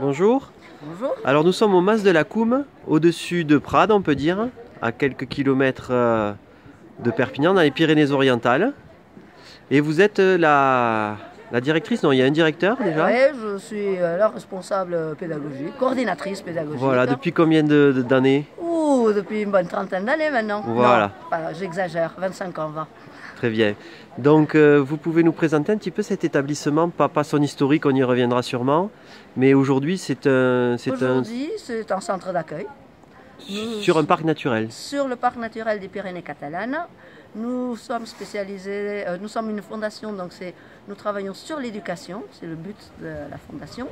Bonjour. Bonjour. Alors nous sommes au Mas de la Coume, au-dessus de Prades, on peut dire, à quelques kilomètres de Perpignan, dans les Pyrénées-Orientales. Et vous êtes la directrice, non, il y a un directeur déjà? Oui, je suis la responsable pédagogique, coordinatrice pédagogique. Voilà, depuis combien d'années? Ouh, depuis une bonne trentaine d'années maintenant. Voilà. Non, j'exagère, 25 ans va. Très bien. Donc vous pouvez nous présenter un petit peu cet établissement, pas son historique, on y reviendra sûrement, mais aujourd'hui c'est un centre d'accueil. Sur un parc naturel. Sur le parc naturel des Pyrénées catalanes. Nous sommes spécialisés, nous sommes une fondation, donc nous travaillons sur l'éducation, c'est le but de la fondation.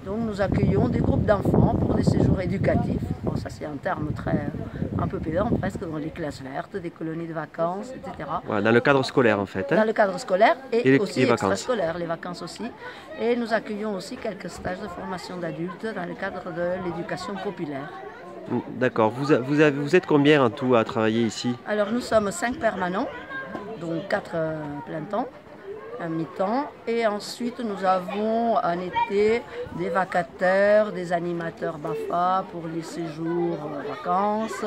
Donc nous accueillons des groupes d'enfants pour des séjours éducatifs. Bon, ça c'est un terme un peu pédant presque, dans les classes vertes, des colonies de vacances, etc. Voilà, dans le cadre scolaire en fait. Hein. Dans le cadre scolaire et aussi les vacances. Extrascolaire, les vacances aussi. Et nous accueillons aussi quelques stages de formation d'adultes dans le cadre de l'éducation populaire. D'accord. Vous êtes combien en tout à travailler ici? Alors nous sommes 5 permanents, donc 4 plein temps, un mi-temps. Et ensuite nous avons en été des vacataires, des animateurs BAFA pour les séjours vacances,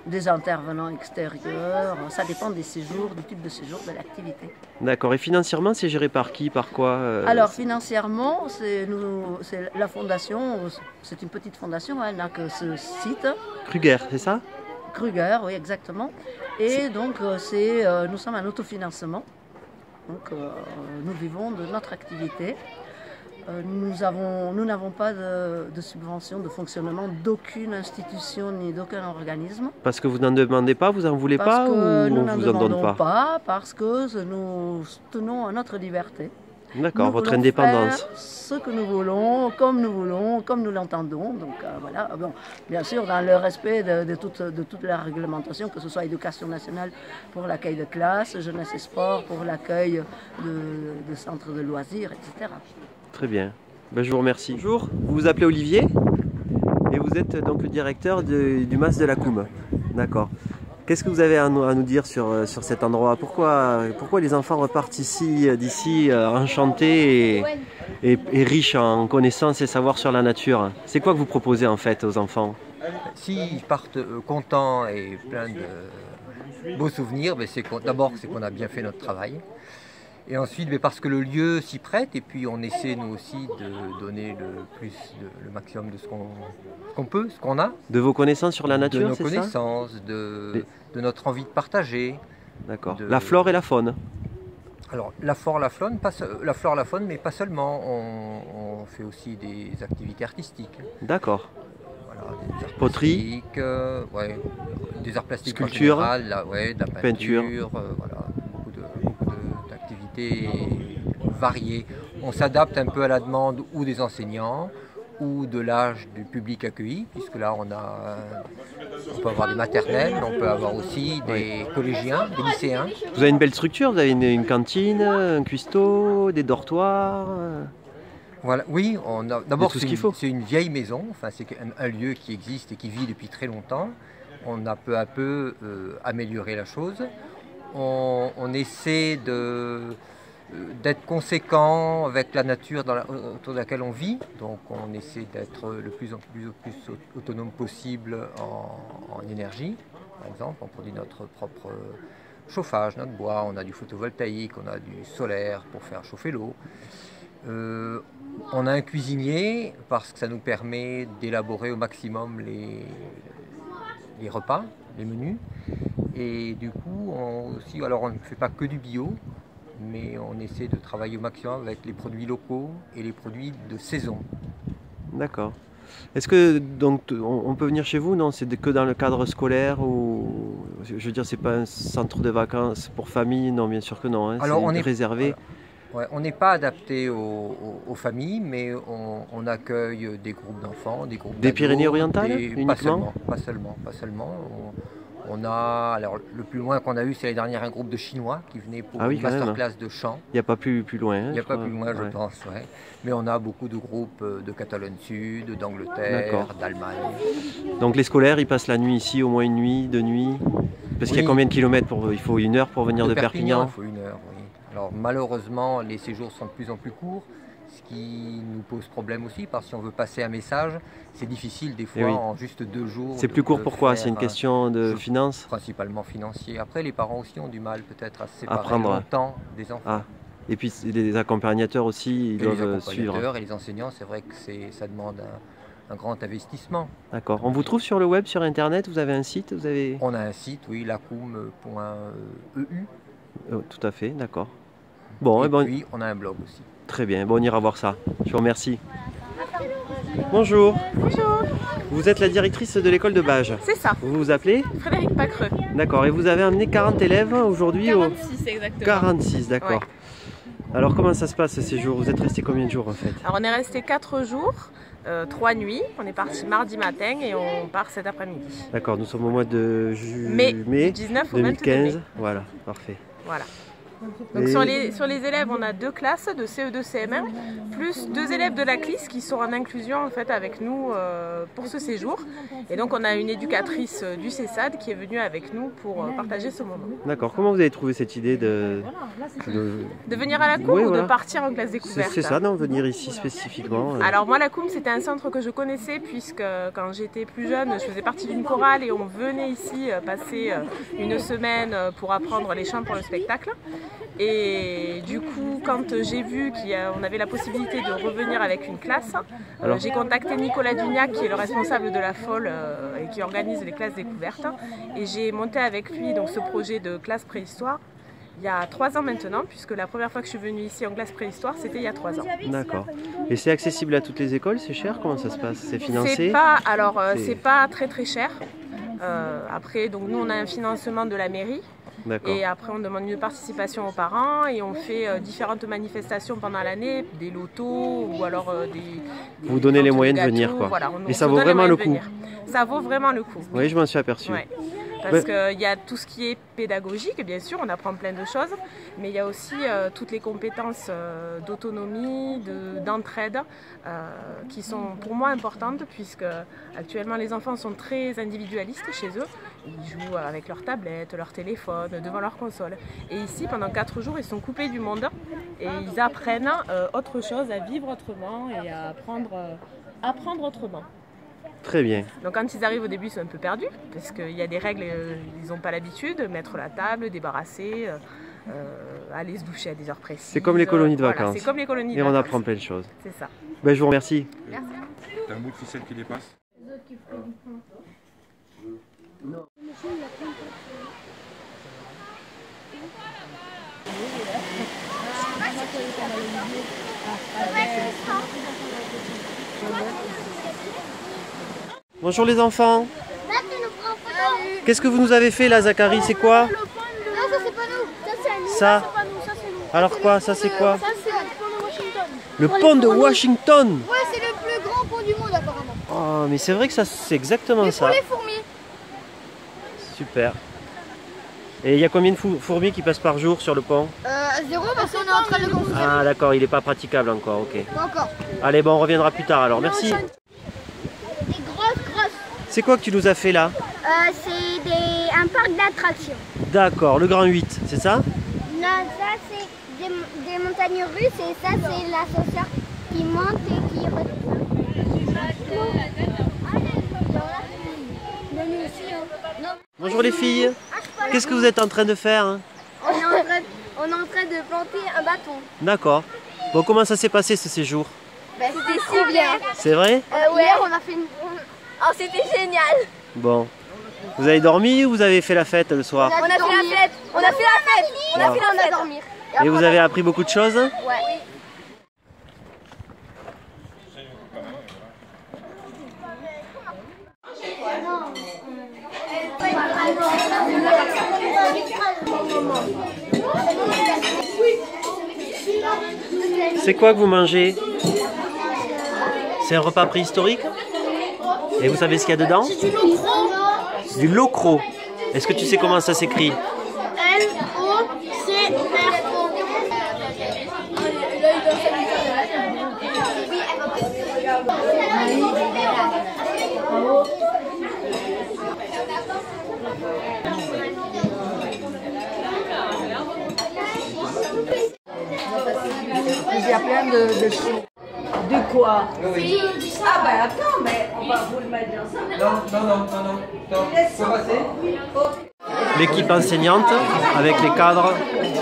des intervenants extérieurs. Ça dépend des séjours, du type de séjour, de l'activité. D'accord. Et financièrement, c'est géré par qui, par quoi Alors financièrement, c'est la fondation, c'est une petite fondation, elle n'a que ce site. Kruger, c'est ça? Kruger, oui exactement. Et donc nous sommes en autofinancement. Donc nous vivons de notre activité. Nous n'avons pas de subvention de fonctionnement d'aucune institution ni d'aucun organisme. Parce que vous n'en demandez pas, vous n'en voulez pas ou nous on n'en vous en donne demandons pas? Parce que nous tenons à notre liberté. D'accord, votre indépendance. Faire ce que nous voulons, comme nous l'entendons. Donc voilà. Bon, bien sûr, dans le respect de toute la réglementation, que ce soit éducation nationale pour l'accueil de classe, jeunesse et sport pour l'accueil de centres de loisirs, etc. Très bien. Ben, je vous remercie. Bonjour, vous vous appelez Olivier et vous êtes donc le directeur du Mas de la Coume. D'accord. Qu'est-ce que vous avez à nous dire sur cet endroit? Pourquoi les enfants repartent d'ici enchantés et riches en connaissances et savoirs sur la nature? C'est quoi que vous proposez en fait aux enfants? S'ils partent contents et pleins de beaux souvenirs, d'abord c'est qu'on a bien fait notre travail. Et ensuite, parce que le lieu s'y prête, et puis on essaie nous aussi de donner le maximum de ce qu'on peut, ce qu'on a. De vos connaissances sur la nature, c'est ça? De nos connaissances, de notre envie de partager. D'accord. La flore et la faune. Alors, la flore, la faune, mais pas seulement. On fait aussi des activités artistiques. D'accord. Voilà, des arts poterie, plastiques, des arts plastiques sculpture, en général, de la peinture, voilà. Variées. On s'adapte un peu à la demande ou des enseignants ou de l'âge du public accueilli, puisque là on peut avoir des maternelles, on peut avoir aussi des collégiens, des lycéens. Vous avez une belle structure, vous avez une cantine, un cuistot, des dortoirs. Voilà, oui, d'abord c'est une vieille maison, enfin, c'est un lieu qui existe et qui vit depuis très longtemps. On a peu à peu amélioré la chose. On essaie d'être conséquent avec la nature autour de laquelle on vit. Donc on essaie d'être le plus autonome possible en énergie. Par exemple, on produit notre propre chauffage, notre bois, on a du photovoltaïque, on a du solaire pour faire chauffer l'eau. On a un cuisinier parce que ça nous permet d'élaborer au maximum les repas, les menus. Et du coup, on ne fait pas que du bio, mais on essaie de travailler au maximum avec les produits locaux et les produits de saison. D'accord. Est-ce que donc on peut venir chez vous? Non, c'est que dans le cadre scolaire ou je veux dire, c'est pas un centre de vacances pour famille? Non, bien sûr que non. Hein, alors on est réservé. Voilà. Ouais, on n'est pas adapté aux familles, mais on accueille des groupes d'enfants, des groupes des Pyrénées-Orientales uniquement? Pas seulement. On a, alors le plus loin qu'on a eu, c'est l'année dernière, un groupe de Chinois qui venait pour une masterclass de chant. Il n'y a pas plus loin. Hein, il n'y a pas plus loin, je pense. Ouais. Mais on a beaucoup de groupes de Catalogne Sud, d'Angleterre, d'Allemagne. Donc les scolaires, ils passent la nuit ici, au moins une nuit, 2 nuits? Parce qu'il y a combien de kilomètres il faut 1 heure pour venir de Perpignan? Il faut 1 heure, oui. Alors malheureusement, les séjours sont de plus en plus courts, ce qui nous pose problème aussi, parce que si on veut passer un message, c'est difficile des fois en juste 2 jours. C'est plus court pourquoi? C'est une question de finances? Principalement financier. Après, les parents aussi ont du mal peut-être à se séparer longtemps des enfants. Ah. Et puis les accompagnateurs aussi, ils doivent suivre. Et les enseignants, c'est vrai que ça demande un grand investissement. D'accord. On vous trouve sur le web, sur internet? Vous avez un site? On a un site, oui, lacoum.eu. Tout à fait, d'accord. Bon, et puis on a un blog aussi. Très bien, bon, on ira voir ça. Je vous remercie. Bonjour. Bonjour. Vous êtes la directrice de l'école de Bages. C'est ça. Vous vous appelez? Frédéric Pacreux. D'accord, et vous avez amené 40 élèves aujourd'hui? 46 exactement. 46, d'accord. Ouais. Alors comment ça se passe ces jours? Vous êtes resté combien de jours en fait? Alors on est resté 4 jours, 3 nuits. On est parti mardi matin et on part cet après-midi. D'accord, nous sommes au mois de mai 19 2015. Mai. Voilà, parfait. Voilà. Donc sur les élèves, on a 2 classes de CE2, CM1, plus 2 élèves de la CLIS qui sont en inclusion en fait avec nous pour ce séjour. Et donc on a une éducatrice du CESAD qui est venue avec nous pour partager ce moment. D'accord, comment vous avez trouvé cette idée de venir à la COUM ou de partir en classe découverte? C'est ça, non, venir ici spécifiquement. Alors moi la COUM c'était un centre que je connaissais puisque quand j'étais plus jeune je faisais partie d'une chorale et on venait ici passer une semaine pour apprendre les chants pour le spectacle. Et du coup, quand j'ai vu qu'on avait la possibilité de revenir avec une classe, j'ai contacté Nicolas Dugnac, qui est le responsable de la FOL et qui organise les classes découvertes. Et j'ai monté avec lui donc, ce projet de classe préhistoire il y a 3 ans maintenant, puisque la première fois que je suis venue ici en classe préhistoire, c'était il y a 3 ans. D'accord. Et c'est accessible à toutes les écoles? C'est cher? Comment ça se passe? C'est financé? C'est pas très très cher. Après, donc, nous on a un financement de la mairie. Et après on demande une participation aux parents et on fait différentes manifestations pendant l'année, des lotos ou alors des vous donnez les moyens de venir quoi. Voilà, et ça vaut vraiment le coup. Ça vaut vraiment le coup. Oui, je m'en suis aperçu. Ouais. Parce qu'il y a tout ce qui est pédagogique, bien sûr, on apprend plein de choses, mais il y a aussi toutes les compétences d'autonomie, d'entraide, qui sont pour moi importantes, puisque actuellement les enfants sont très individualistes chez eux. Ils jouent avec leur tablette, leur téléphone, devant leur console. Et ici, pendant 4 jours, ils sont coupés du monde et ils apprennent autre chose, à vivre autrement et à apprendre autrement. Très bien. Donc quand ils arrivent au début, ils sont un peu perdus parce qu'il y a des règles, ils n'ont pas l'habitude, mettre la table, débarrasser, aller se doucher à des heures précises. C'est comme les colonies de vacances. C'est comme les colonies de vacances. Et on apprend plein de choses. C'est ça. Ben, je vous remercie. Merci. T'as un bout de ficelle qui dépasse? Non. Bonjour les enfants. Qu'est-ce que vous nous avez fait là, Zachary? C'est quoi? Non, ça c'est pas nous. Ça c'est à nous. Ça C'est pas nous, ça c'est nous. Alors quoi? Ça c'est quoi? Ça c'est le pont de Washington. Le pont de Washington? Ouais, c'est le plus grand pont du monde apparemment. Oh, mais c'est vrai que ça c'est exactement mais ça. pour les fourmis. Super. Et il y a combien de fourmis qui passent par jour sur le pont? 0 parce qu'on est en train de le construire. Ah d'accord, il n'est pas praticable encore, ok. Pas encore. Allez, bon, on reviendra plus tard alors, merci. Des grosses. C'est quoi que tu nous as fait là? C'est un parc d'attractions. D'accord, le Grand 8, c'est ça? Non, ça c'est des montagnes russes et ça c'est l'ascenseur qui monte et qui redescend. Bonjour les filles, qu'est-ce que vous êtes en train de faire hein? On est en train de planter un bâton. D'accord. Bon, comment ça s'est passé ce séjour? C'était trop bien. C'est vrai? Hier on a fait une... Oh, c'était génial. Bon. Vous avez dormi ou vous avez fait la fête le soir? On a fait la fête. On a dormi. Et vous avez appris beaucoup de choses? Ouais. C'est quoi que vous mangez? C'est un repas préhistorique? Et vous savez ce qu'il y a dedans? C'est du locro. Du locro. Est-ce que tu sais comment ça s'écrit? L-O-C-R-O. a plein de choses. De quoi? Oui. Ah ben attends, mais on va vous le mettre dans ça. Non. Faut passer. L'équipe enseignante, avec les cadres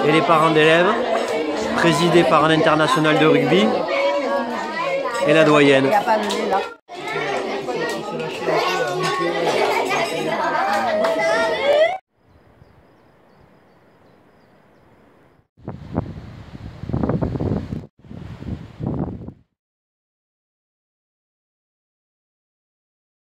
et les parents d'élèves, présidée par un international de rugby et la doyenne. Il n'y a pas de lait là.